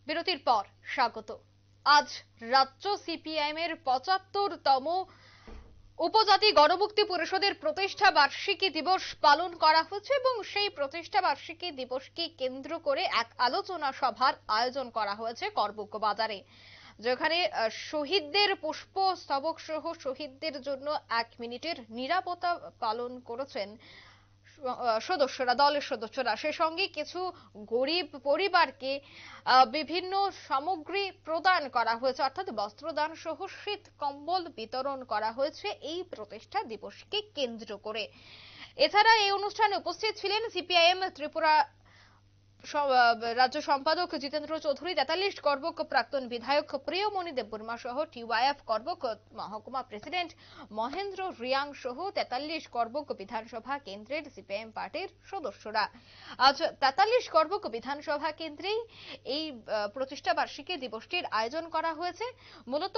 বিরতির পর স্বাগত। আজ রাজ্য সিপিআইএম এর ৭৫তম উপজাতি গণমুক্তি পরিষদের প্রতিষ্ঠা বার্ষিকী দিবস পালন করা হচ্ছে এবং সেই প্রতিষ্ঠা বার্ষিকী দিবসকে কেন্দ্র করে এক আলোচনা সভার আয়োজন করা হয়েছে করবুক বাজারে, যেখানে শহীদদের পুষ্পস্তবক সহ শহীদদের জন্য ১ মিনিটের নীরবতা পালন করেছেন দলের সদস্যরা। সে সঙ্গে কিছু গরিব পরিবারকে বিভিন্ন সামগ্রী প্রদান করা হয়েছে, অর্থাৎ বস্ত্রদান সহ শীত কম্বল বিতরণ করা হয়েছে এই প্রতিষ্ঠা দিবসকে কেন্দ্র করে। এছাড়া এই অনুষ্ঠানে উপস্থিত ছিলেন সিপিআইএম ত্রিপুরা রাজ্য সম্পাদক জিতেন্দ্র চৌধুরী, ৪৩ করবুক প্রাক্তন বিধায়ক প্রিয়মণি দেববর্মা সহ টিওয়াইএফ করবুক মহকুমা প্রেসিডেন্ট মহেন্দ্র রিয়াং সহ ৪৩ করবুক বিধানসভা কেন্দ্রের সিপিআইএম পার্টির সদস্যরা। আজ ৪৩ করবুক বিধানসভা কেন্দ্রেই এই প্রতিষ্ঠা বার্ষিকী দিবসটির আয়োজন করা হয়েছে। মূলত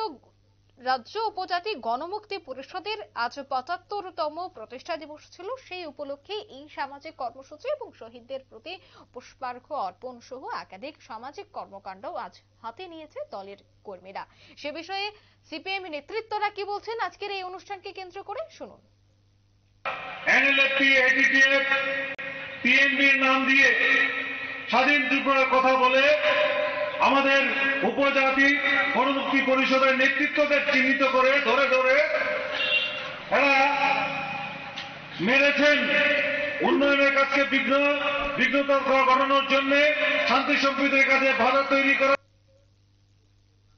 রাজ্য উপজাতি গণমুক্তি পরিষদের আজ ৭৫তম প্রতিষ্ঠা দিবস ছিল, সেই উপলক্ষে এই সামাজিক কর্মসূচি এবং শহীদদের প্রতি পুষ্পার্ঘ্য অর্পণ সহ একাধিক সামাজিক কর্মকাণ্ড আজ হাতে নিয়েছে দলের কর্মীরা। সে বিষয়ে সিপিএম নেতৃত্বরা কি বলছেন আজকের এই অনুষ্ঠানকে কেন্দ্র করে, শুনুন। এনএলএফটি, এটিটিএফ, পিএনবির নাম দিয়ে স্বাধীন ত্রিপুরার কথা বলে আমাদের উপজাতি গণমুক্তি পরিষদের নেতৃত্বদের চিহ্নিত করে ধরে ধরে এরা মেরেছেন উন্নয়নের কাজকে বিঘ্নতা ঘটানোর জন্য, শান্তি সম্প্রীতির কাজে বাধা তৈরি করার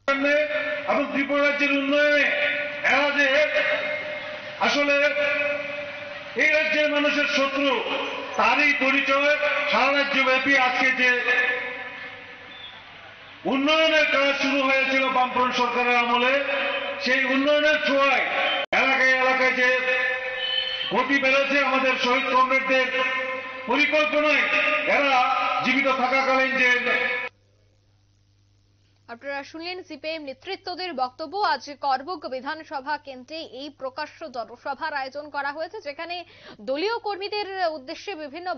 জন্য এবং ত্রিপুরা রাজ্যের উন্নয়নে এরা যে আসলে এই রাজ্যের মানুষের শত্রু তারই পরিচয়। সারা রাজ্যব্যাপী আজকে যে উন্নয়নের কাজ শুরু হয়েছিল বামফ্রন্ট সরকারের আমলে, সেই উন্নয়নের ছোঁয়ায় এলাকায় এলাকায় যে গতি বেড়েছে আমাদের শহীদ কমরেডদের পরিকল্পনায় এরা জীবিত থাকাকালীন যে। আপনারা শুনলেন সিপিএম নেতৃত্বদের বক্তব্য। আজ করবুক বিধানসভা কেন্দ্রে এই প্রকাশ্য জনসভার আয়োজন করা হয়েছে, যেখানে দলীয় কর্মীদের উদ্দেশ্যে বিভিন্ন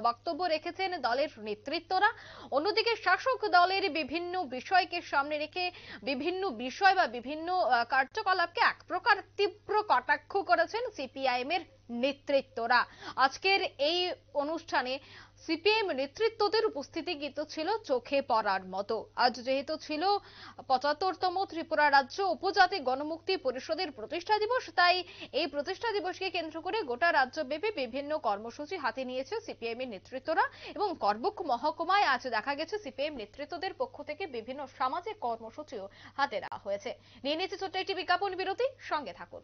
বক্তব্য রেখেছেন দলের নেতৃত্বরা। অন্যদিকে শাসক দলের বিভিন্ন বিষয়কে সামনে রেখে বিভিন্ন বিষয় বা বিভিন্ন কার্যকলাপকে এক প্রকার তীব্র কটাক্ষ করেছেন সিপিআইএম এর নেতৃত্বরা। আজকের এই অনুষ্ঠানে সিপিএম নেতৃত্বদের উপস্থিতি কিন্তু ছিল চোখে পড়ার মতো। আজ যেহেতু ছিল ৭৫তম ত্রিপুরা রাজ্য উপজাতি গণমুক্তি পরিষদের প্রতিষ্ঠা দিবস, তাই এই প্রতিষ্ঠা দিবসকে কেন্দ্র করে গোটা রাজ্যব্যাপী বিভিন্ন কর্মসূচি হাতে নিয়েছে সিপিএম এর নেতৃত্বরা এবং করবুক মহকুমায় আজ দেখা গেছে সিপিএম নেতৃত্বদের পক্ষ থেকে বিভিন্ন সামাজিক কর্মসূচিও হাতে নেওয়া হয়েছে। নিয়ে নিচ্ছে ছোট্ট একটি বিজ্ঞাপন বিরতি, সঙ্গে থাকুন।